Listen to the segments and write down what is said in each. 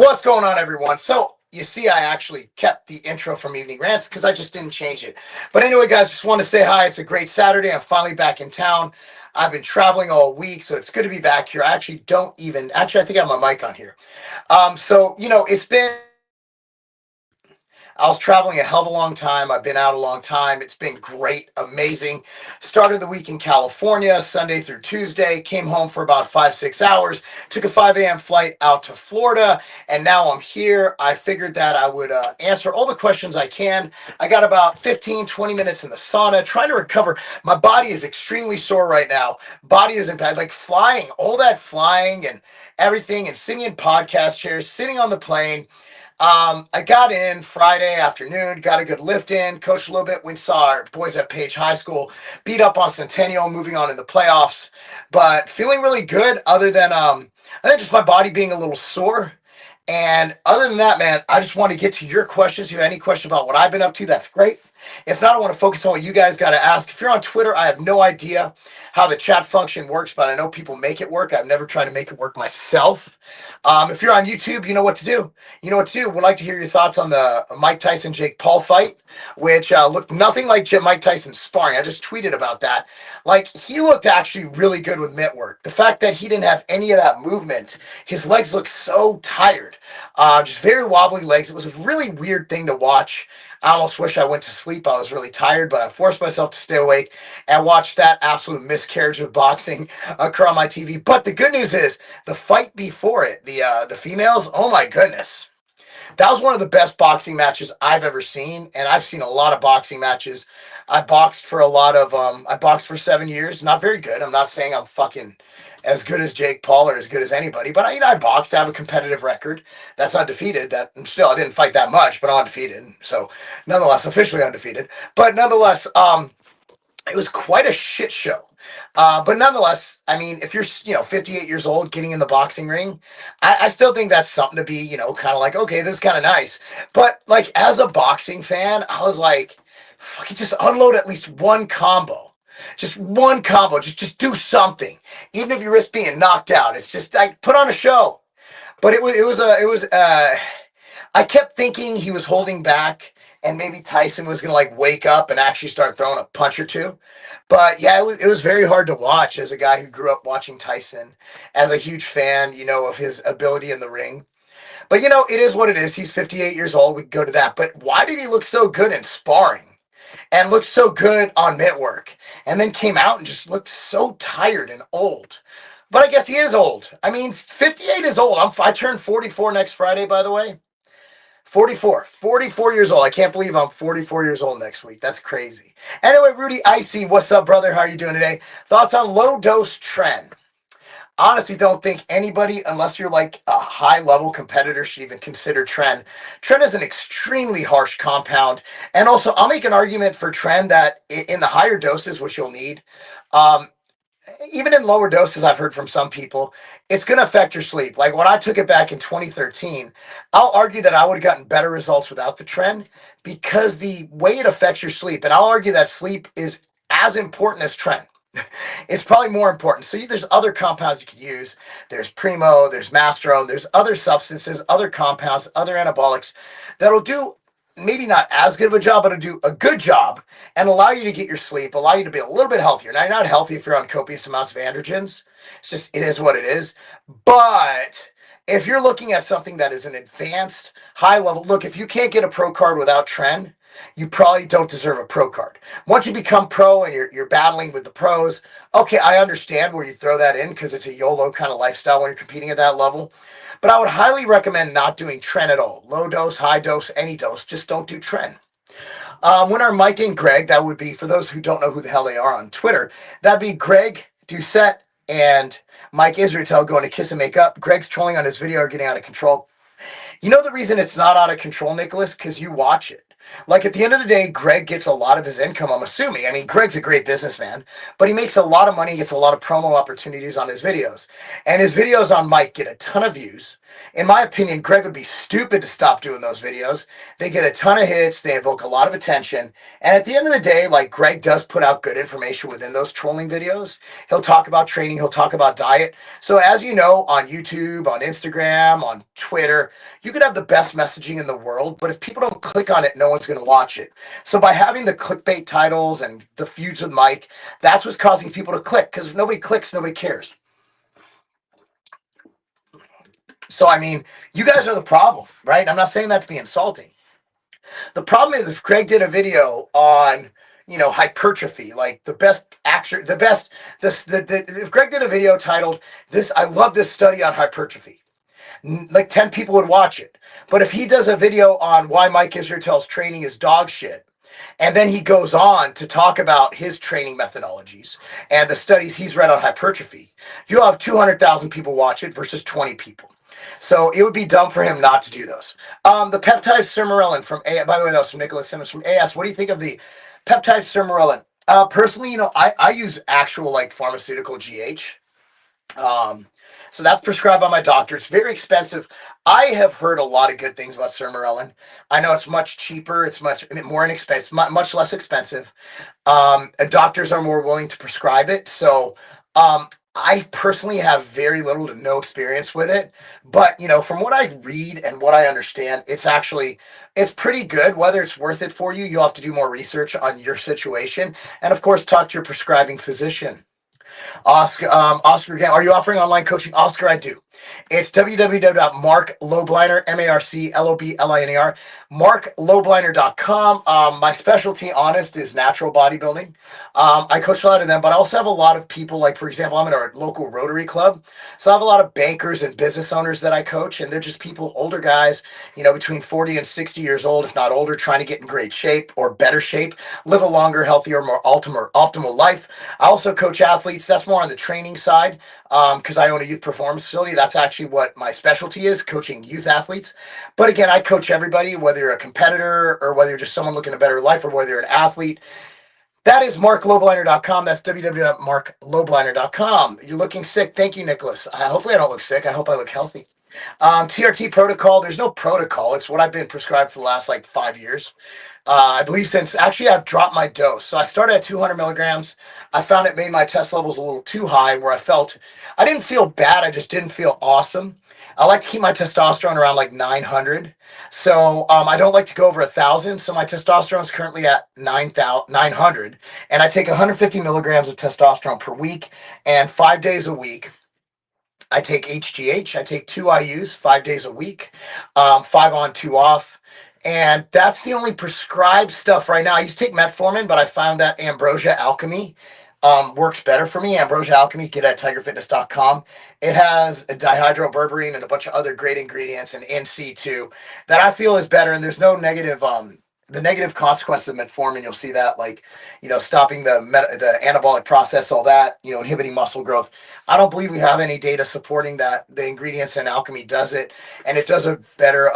What's going on, everyone? So, you see, I actually kept the intro from Evening Rants because I just didn't change it. But anyway, guys, just want to say hi. It's a great Saturday. I'm finally back in town. I've been traveling all week, so it's good to be back here. I actually don't even, actually, I think I have my mic on here. It's been I was traveling a hell of a long time. I've been out a long time. It's been great, amazing. Started the week in California, Sunday through Tuesday. Came home for about 5, 6 hours. Took a 5 a.m. flight out to Florida, and now I'm here. I figured that I would answer all the questions I can. I got about 15, 20 minutes in the sauna, trying to recover. My body is extremely sore right now. Body is in bad, like flying, all that flying and everything, and sitting in podcast chairs, sitting on the plane. I got in Friday afternoon, got a good lift in, coached a little bit. We saw our boys at Page High School beat up on Centennial, moving on in the playoffs, but feeling really good other than, I think just my body being a little sore. And other than that, man, I just want to get to your questions. If you have any question about what I've been up to, that's great. If not, I want to focus on what you guys got to ask. If you're on Twitter, I have no idea how the chat function works, but I know people make it work. I've never tried to make it work myself. If you're on YouTube, you know what to do. You know what to do. Would like to hear your thoughts on the Mike Tyson Jake Paul fight, which looked nothing like Mike Tyson sparring. I just tweeted about that. Like, he looked actually really good with mitt work. The fact that he didn't have any of that movement, his legs looked so tired, just very wobbly legs. It was a really weird thing to watch. I almost wish I went to sleep. I was really tired, but I forced myself to stay awake and watch that absolute miscarriage of boxing occur on my TV. But the good news is the fight before it, the females, oh my goodness. That was one of the best boxing matches I've ever seen, and I've seen a lot of boxing matches. I boxed for 7 years. Not very good. I'm not saying I'm fucking as good as Jake Paul or as good as anybody, but I boxed. I have a competitive record that's undefeated. That still, I didn't fight that much, but I'm undefeated. So nonetheless, officially undefeated. But nonetheless, it was quite a shit show. But nonetheless, I mean, if you're 58 years old, getting in the boxing ring, I still think that's something to be kind of like, okay, this is kind of nice. But like, as a boxing fan, I was like, fucking just unload at least one combo. Just one combo. Just do something. Even if you risk being knocked out, it's just like, put on a show. But I kept thinking he was holding back, and maybe Tyson was gonna like wake up and actually start throwing a punch or two. But yeah, it was very hard to watch as a guy who grew up watching Tyson, as a huge fan, of his ability in the ring. But it is what it is. He's 58 years old. We can go to that. But why did he look so good in sparring and looked so good on mitt work, and then came out and just looked so tired and old? But I guess he is old. I mean, 58 is old. I turn 44 next Friday, by the way. 44 years old. I can't believe I'm 44 years old next week. That's crazy. Anyway, Rudy Icy, what's up, brother? How are you doing today? Thoughts on low dose Tren? Honestly, don't think anybody, unless you're like a high level competitor, should even consider Tren. Tren is an extremely harsh compound. And also, I'll make an argument for Tren that in the higher doses, which you'll need, um, even in lower doses, I've heard from some people, it's going to affect your sleep. Like when I took it back in 2013, I'll argue that I would have gotten better results without the Tren because the way it affects your sleep, and I'll argue that sleep is as important as Tren. It's probably more important. So there's other compounds you could use. There's Primo, there's Mastro, there's other substances, other compounds, other anabolics that'll do maybe not as good of a job, but it'll do a good job and allow you to get your sleep, allow you to be a little bit healthier. Now, you're not healthy if you're on copious amounts of androgens. It's just, it is what it is. But if you're looking at something that is an advanced, high level, look, if you can't get a pro card without Tren, you probably don't deserve a pro card. Once you become pro and you're battling with the pros, okay, I understand where you throw that in because it's a YOLO kind of lifestyle when you're competing at that level. But I would highly recommend not doing Tren at all. Low dose, high dose, any dose. Just don't do Tren. When are Mike and Greg? That would be, for those who don't know who the hell they are on Twitter, that'd be Greg Doucette and Mike Israel going to kiss and make up. Greg's trolling on his video are getting out of control. You know the reason it's not out of control, Nicholas? Because you watch it. Like at the end of the day, Greg gets a lot of his income, I'm assuming. I mean, Greg's a great businessman, but he makes a lot of money, gets a lot of promo opportunities on his videos. And his videos on Mike get a ton of views. In my opinion, Greg would be stupid to stop doing those videos. They get a ton of hits, they evoke a lot of attention. And at the end of the day, like Greg does put out good information within those trolling videos. He'll talk about training, he'll talk about diet. So as you know, on YouTube, on Instagram, on Twitter, you could have the best messaging in the world, but if people don't click on it, no one's going to watch it. So by having the clickbait titles and the feuds with Mike, that's what's causing people to click, because if nobody clicks, nobody cares. So, I mean, you guys are the problem, right? I'm not saying that to be insulting. The problem is if Greg did a video on, hypertrophy, like the best actor, the best, if Greg did a video titled this, I love this study on hypertrophy, like 10 people would watch it. But if he does a video on why Mike Israel's training is dog shit, and then he goes on to talk about his training methodologies and the studies he's read on hypertrophy, you'll have 200,000 people watch it versus 20 people. So it would be dumb for him not to do those. The peptide sermorelin from A. By the way, that was from Nicholas Simmons from AS. What do you think of the peptide sermorelin? Personally, I use actual like pharmaceutical GH. So that's prescribed by my doctor. It's very expensive. I have heard a lot of good things about sermorelin. I know it's much cheaper. It's much more inexpensive, much less expensive. Doctors are more willing to prescribe it. So I personally have very little to no experience with it. But, from what I read and what I understand, it's pretty good. Whether it's worth it for you, you'll have to do more research on your situation. And of course, talk to your prescribing physician. Oscar again. Are you offering online coaching? Oscar, I do. It's www.marclobliner, MarcLobliner, marclobliner.com. My specialty, honest, is natural bodybuilding. I coach a lot of them, but I also have a lot of people, like, for example, I'm in a local Rotary Club. So I have a lot of bankers and business owners that I coach, and they're just people, older guys, between 40 and 60 years old, if not older, trying to get in great shape or better shape, live a longer, healthier, more optimal life. I also coach athletes. That's more on the training side because I own a youth performance facility. That's actually what my specialty is, coaching youth athletes. But again, I coach everybody, whether you're a competitor or whether you're just someone looking at a better life or whether you're an athlete. That is marclobliner.com. That's www.marclobliner.com. You're looking sick. Thank you, Nicholas. Hopefully I don't look sick. I hope I look healthy. TRT protocol. There's no protocol. It's what I've been prescribed for the last 5 years. I believe since actually I've dropped my dose. So I started at 200 milligrams. I found it made my test levels a little too high where I didn't feel bad. I just didn't feel awesome. I like to keep my testosterone around 900. So I don't like to go over 1,000. So my testosterone is currently at 900. And I take 150 milligrams of testosterone per week and 5 days a week. I take HGH. I take 2 IUs 5 days a week, 5 on, 2 off. And that's the only prescribed stuff right now. I used to take metformin, but I found that Ambrosia Alchemy works better for me. Ambrosia Alchemy, get it at tigerfitness.com. It has a dihydroberberine and a bunch of other great ingredients and NC2 that I feel is better. And there's no negative the negative consequences of metformin. You'll see that stopping the anabolic process, all that, inhibiting muscle growth. I don't believe we have any data supporting that the ingredients in Alchemy does it, and it does a better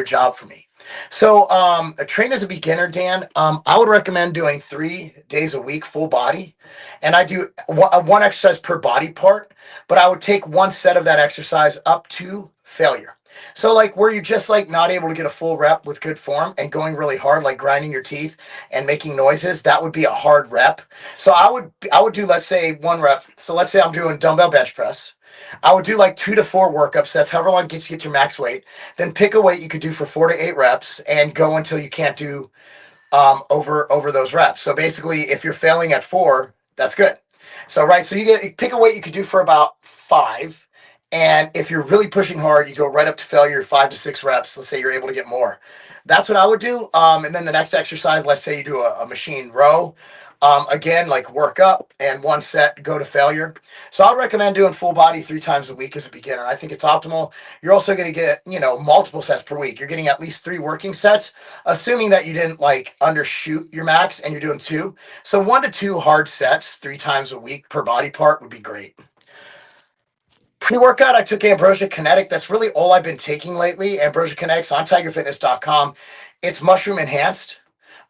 job for me. So train as a beginner, Dan, I would recommend doing 3 days a week, full body. And I do one exercise per body part, but I would take one set of that exercise up to failure. So where you're just not able to get a full rep with good form and going really hard, like grinding your teeth and making noises, that would be a hard rep. So I would do, let's say, 1 rep. So let's say I'm doing dumbbell bench press. I would do 2 to 4 workup sets, however long it gets you to your max weight. Then pick a weight you could do for 4 to 8 reps and go until you can't do over those reps. So basically, if you're failing at 4, that's good. So so you pick a weight you could do for about 5. And if you're really pushing hard, you go right up to failure, 5 to 6 reps. Let's say you're able to get more. That's what I would do. And then the next exercise, let's say you do a machine row. Again, work up and 1 set, go to failure. So I'd recommend doing full body 3 times a week as a beginner. I think it's optimal. You're also going to get, multiple sets per week. You're getting at least 3 working sets, assuming that you didn't undershoot your max and you're doing 2. So 1 to 2 hard sets 3 times a week per body part would be great. Pre-workout, I took Ambrosia Kinetic. That's really all I've been taking lately. Ambrosia Kinetic's on tigerfitness.com. It's mushroom enhanced.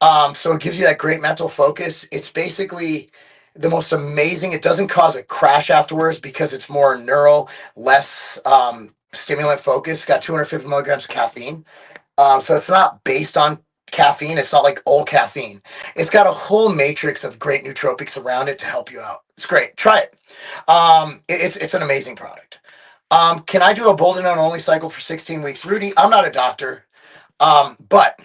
So it gives you that great mental focus. It's basically the most amazing. It doesn't cause a crash afterwards because it's more neural, less stimulant focused. It's got 250 milligrams of caffeine. So it's not based on caffeine. It's not like old caffeine. It's got a whole matrix of great nootropics around it to help you out. It's great. Try it. It's an amazing product. Can I do a Boldenone only cycle for 16 weeks? Rudy, I'm not a doctor, but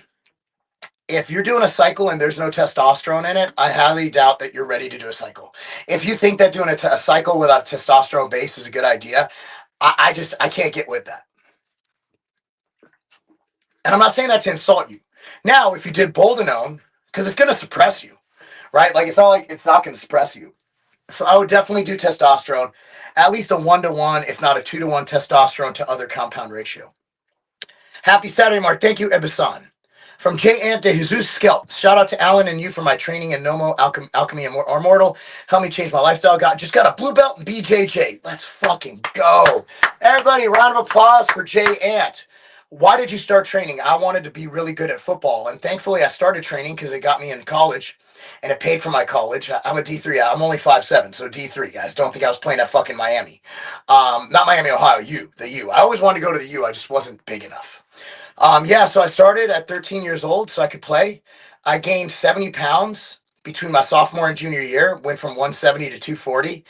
if you're doing a cycle and there's no testosterone in it, I highly doubt that you're ready to do a cycle. If you think that doing a cycle without a testosterone base is a good idea, I can't get with that. And I'm not saying that to insult you. Now, if you did Boldenone, because it's going to suppress you, right? Like, it's not like it's not going to suppress you. So I would definitely do testosterone, at least a 1-to-1, if not a 2-to-1 testosterone to other compound ratio. Happy Saturday, Mark. Thank you, Ebisan. From J. Ant to Jesus Skelp. Shout out to Alan and you for my training in Nomo, Alchemy, and Immortal. Help me just got a blue belt in BJJ. Let's fucking go. Everybody, round of applause for J. Ant. Why did you start training? I wanted to be really good at football. And thankfully, I started training because it got me in college. And it paid for my college. I'm a D3. I'm only 5'7", so D3, guys. Don't think I was playing at fucking Miami. Not Miami, Ohio, the U. I always wanted to go to the U. I just wasn't big enough. So I started at 13 years old so I could play. I gained 70 pounds between my sophomore and junior year, went from 170 to 240,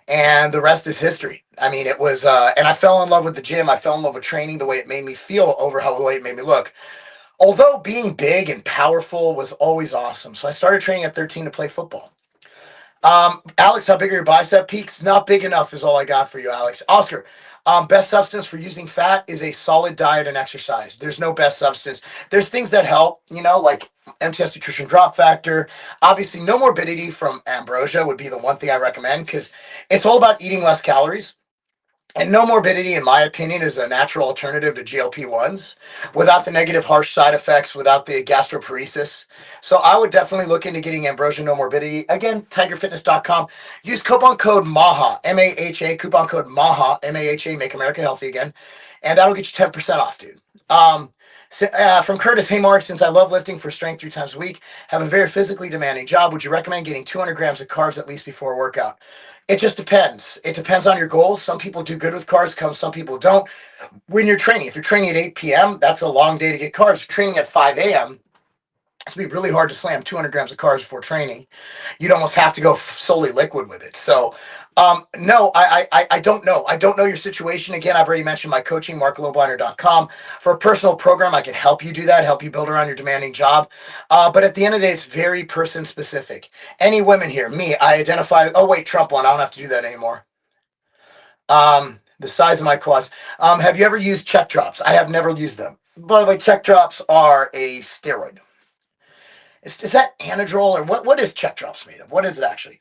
and the rest is history. I mean, it was, and I fell in love with the gym. I fell in love with training, the way it made me feel over the way it made me look. Although being big and powerful was always awesome. So I started training at 13 to play football. Alex, how big are your bicep peaks? Not big enough is all I got for you, Alex. Oscar, best substance for using fat is a solid diet and exercise. There's no best substance. There's things that help, like MTS Nutrition Drop Factor. Obviously, no morbidity from Ambrosia would be the one thing I recommend because it's all about eating less calories. And no morbidity, in my opinion, is a natural alternative to GLP-1s without the negative harsh side effects, without the gastroparesis. So I would definitely look into getting Ambrosia No Morbidity. Again, tigerfitness.com. Use coupon code MAHA, M-A-H-A, coupon code MAHA, M-A-H-A, Make America Healthy Again. And that'll get you 10% off, dude. From Curtis, hey Mark, since I love lifting for strength 3 times a week, have a very physically demanding job, would you recommend getting 200 grams of carbs at least before a workout? It just depends. It depends on your goals. Some people do good with carbs, some people don't. When you're training, if you're training at 8 p.m., that's a long day to get carbs. If you're training at 5 a.m., it's going to be really hard to slam 200 grams of carbs before training. You'd almost have to go solely liquid with it. So, no, I don't know. I don't know your situation. Again, I've already mentioned my coaching, marklobliner.com. For a personal program, I can help you do that, help you build around your demanding job. But at the end of the day, it's very person specific. Any women here, me, I identify, oh wait, Trump one, I don't have to do that anymore. The size of my quads. Have you ever used check drops? I have never used them. By the way, check drops are a steroid. Is that anadrol or what is check drops made of? What is it actually?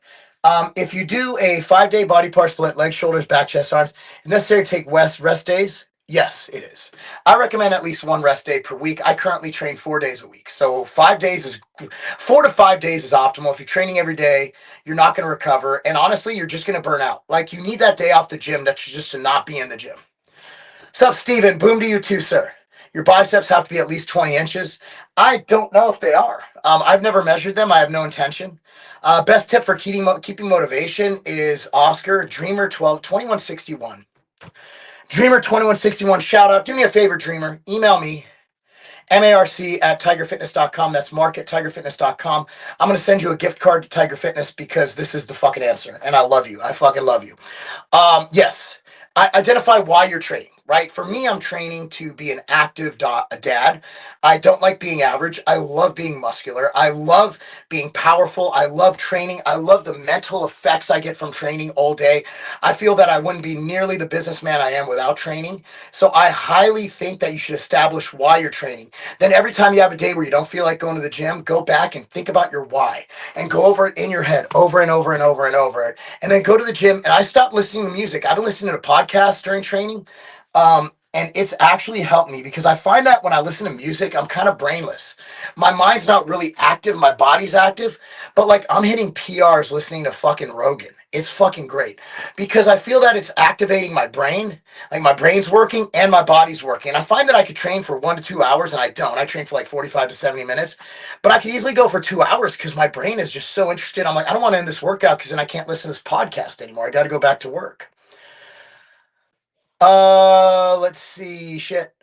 If you do a 5-day body part split, legs, shoulders, back, chest, arms, it's necessary to take rest days. Yes, it is. I recommend at least 1 rest day per week. I currently train 4 days a week. So 4 to 5 days is optimal. If you're training every day, you're not going to recover. And honestly, you're just going to burn out. Like you need that day off the gym. That's just to not be in the gym. What's up, Steven? Boom to you too, sir. Your biceps have to be at least 20 inches. I don't know if they are. I've never measured them. I have no intention. Best tip for keeping motivation is Oscar Dreamer 2161. Dreamer 2161, shout out. Do me a favor, Dreamer. Email me, marc@tigerfitness.com. That's marc@tigerfitness.com. I'm going to send you a gift card to Tiger Fitness because this is the fucking answer. And I love you. I fucking love you. Yes. Identify why you're training. Right? For me, I'm training to be an active dad. I don't like being average. I love being muscular. I love being powerful. I love training. I love the mental effects I get from training all day. I feel that I wouldn't be nearly the businessman I am without training. So I highly think that you should establish why you're training. Then every time you have a day where you don't feel like going to the gym, go back and think about your why and go over it in your head over and over and over and over it. And then go to the gym. And I stopped listening to music. I've been listening to podcasts during training. And it's actually helped me because I find that when I listen to music, I'm kind of brainless. My mind's not really active, my body's active, but like I'm hitting PRs listening to fucking Rogan. It's fucking great because I feel that it's activating my brain, like my brain's working and my body's working. I find that I could train for 1 to 2 hours and I don't. I train for like 45 to 70 minutes, but I could easily go for 2 hours because my brain is just so interested. I'm like, I don't want to end this workout because then I can't listen to this podcast anymore. I got to go back to work. Let's see. Shit.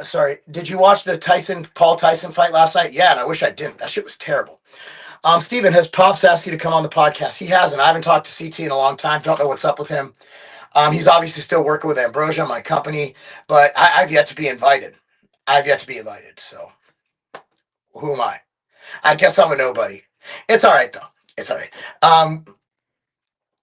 Sorry. Did you watch the Paul Tyson fight last night? Yeah, and I wish I didn't. That shit was terrible. Steven, has Pops asked you to come on the podcast? He hasn't. I haven't talked to CT in a long time. Don't know what's up with him. He's obviously still working with Ambrosia, my company, but I've yet to be invited. I've yet to be invited. So who am I? I guess I'm a nobody. It's all right though. It's all right.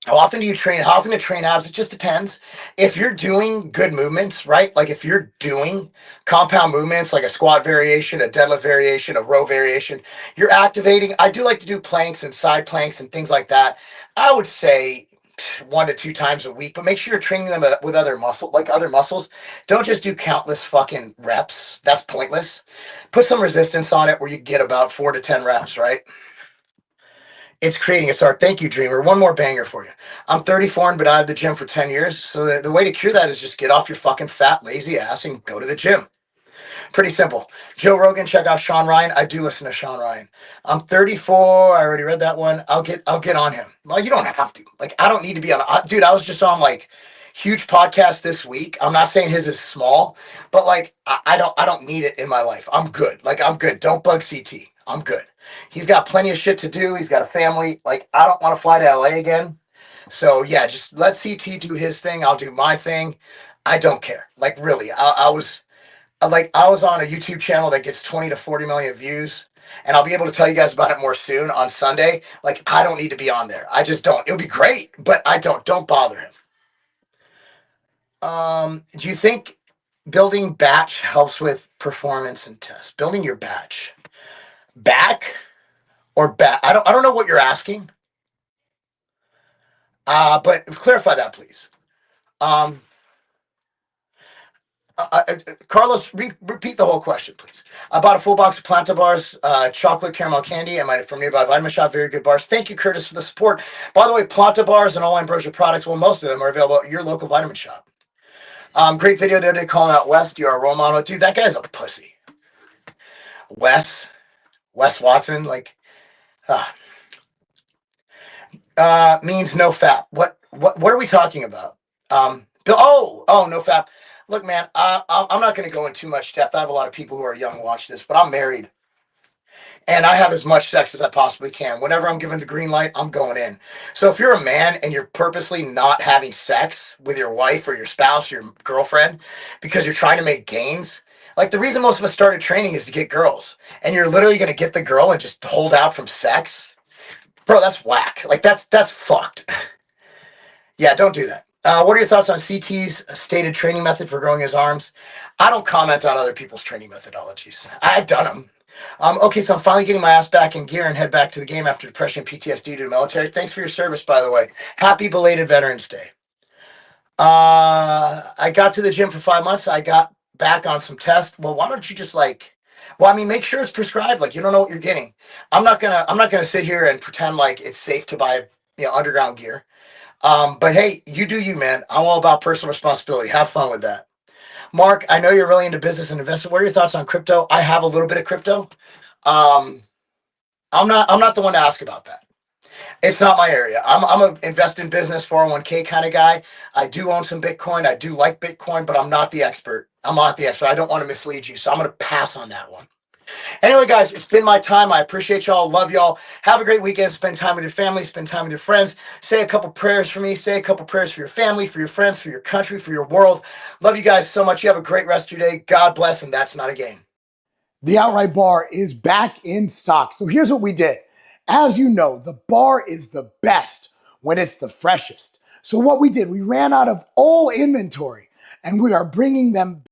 How often do you train? How often to train abs? It just depends. If you're doing good movements, right? Like if you're doing compound movements, like a squat variation, a deadlift variation, a row variation, you're activating. I do like to do planks and side planks and things like that. I would say 1 to 2 times a week, but make sure you're training them with other muscles. Don't just do countless fucking reps. That's pointless. Put some resistance on it where you get about 4 to 10 reps, right? It's creating a start. Thank you, Dreamer. One more banger for you. I'm 34 and been out of the gym for 10 years. So the way to cure that is just get off your fucking fat, lazy ass and go to the gym. Pretty simple. Joe Rogan, check out Sean Ryan. I do listen to Sean Ryan. I'm 34. I already read that one. I'll get on him. Well, you don't have to. Like, I don't need to be on. Dude, I was just on like huge podcast this week. I'm not saying his is small, but like I don't need it in my life. I'm good. Like I'm good. Don't bug CT. I'm good. He's got plenty of shit to do. He's got a family. Like I don't want to fly to LA again. So yeah, just let CT do his thing. I'll do my thing. I don't care. Like really, I was on a YouTube channel that gets 20 to 40 million views. And I'll be able to tell you guys about it more soon on Sunday. Like, I don't need to be on there. I just don't. It'll be great, but I don't. Don't bother him. Do you think building batch helps with performance and tests? Building your batch. Back or back? I don't know what you're asking. But clarify that, please. Um, Carlos, repeat the whole question, please. I bought a full box of Planta bars, chocolate caramel candy, and from nearby Vitamin Shop. Very good bars. Thank you, Curtis, for the support. By the way, Planta bars and all Ambrosia products, well, most of them are available at your local Vitamin Shop. Great video the other day calling out West. You're a role model. Dude, that guy's a pussy. Wes Watson, like, means no fap. What are we talking about? Bill, no fap. Look, man, I'm not going to go in too much depth. I have a lot of people who are young watch this, but I'm married. And I have as much sex as I possibly can. Whenever I'm given the green light, I'm going in. So if you're a man and you're purposely not having sex with your wife or your spouse or your girlfriend because you're trying to make gains, like the reason most of us started training is to get girls. And you're literally going to get the girl and just hold out from sex? Bro, that's whack. Like that's fucked. Yeah, don't do that. What are your thoughts on CT's stated training method for growing his arms? I don't comment on other people's training methodologies. I've done them. Okay, so I'm finally getting my ass back in gear and head back to the game after depression and PTSD due to the military. Thanks for your service, by the way. Happy belated Veterans Day. I got to the gym for 5 months. I got back on some tests. Well, why don't you just make sure it's prescribed. Like you don't know what you're getting. I'm not gonna sit here and pretend like it's safe to buy underground gear. But hey, you do you, man. I'm all about personal responsibility. Have fun with that. Mark, I know you're really into business and investment. What are your thoughts on crypto? I have a little bit of crypto. Um, I'm not the one to ask about that. It's not my area. I'm a invest in business 401k kind of guy. I do own some Bitcoin. I do like Bitcoin, but I'm not the expert. I'm not the expert. I don't want to mislead you, so I'm going to pass on that one. Anyway, guys, it's been my time. I appreciate y'all. Love y'all. Have a great weekend. Spend time with your family. Spend time with your friends. Say a couple prayers for me. Say a couple prayers for your family, for your friends, for your country, for your world. Love you guys so much. You have a great rest of your day. God bless, and that's not a game. The Outright Bar is back in stock. So here's what we did. As you know, the bar is the best when it's the freshest. So what we did, we ran out of all inventory, and we are bringing them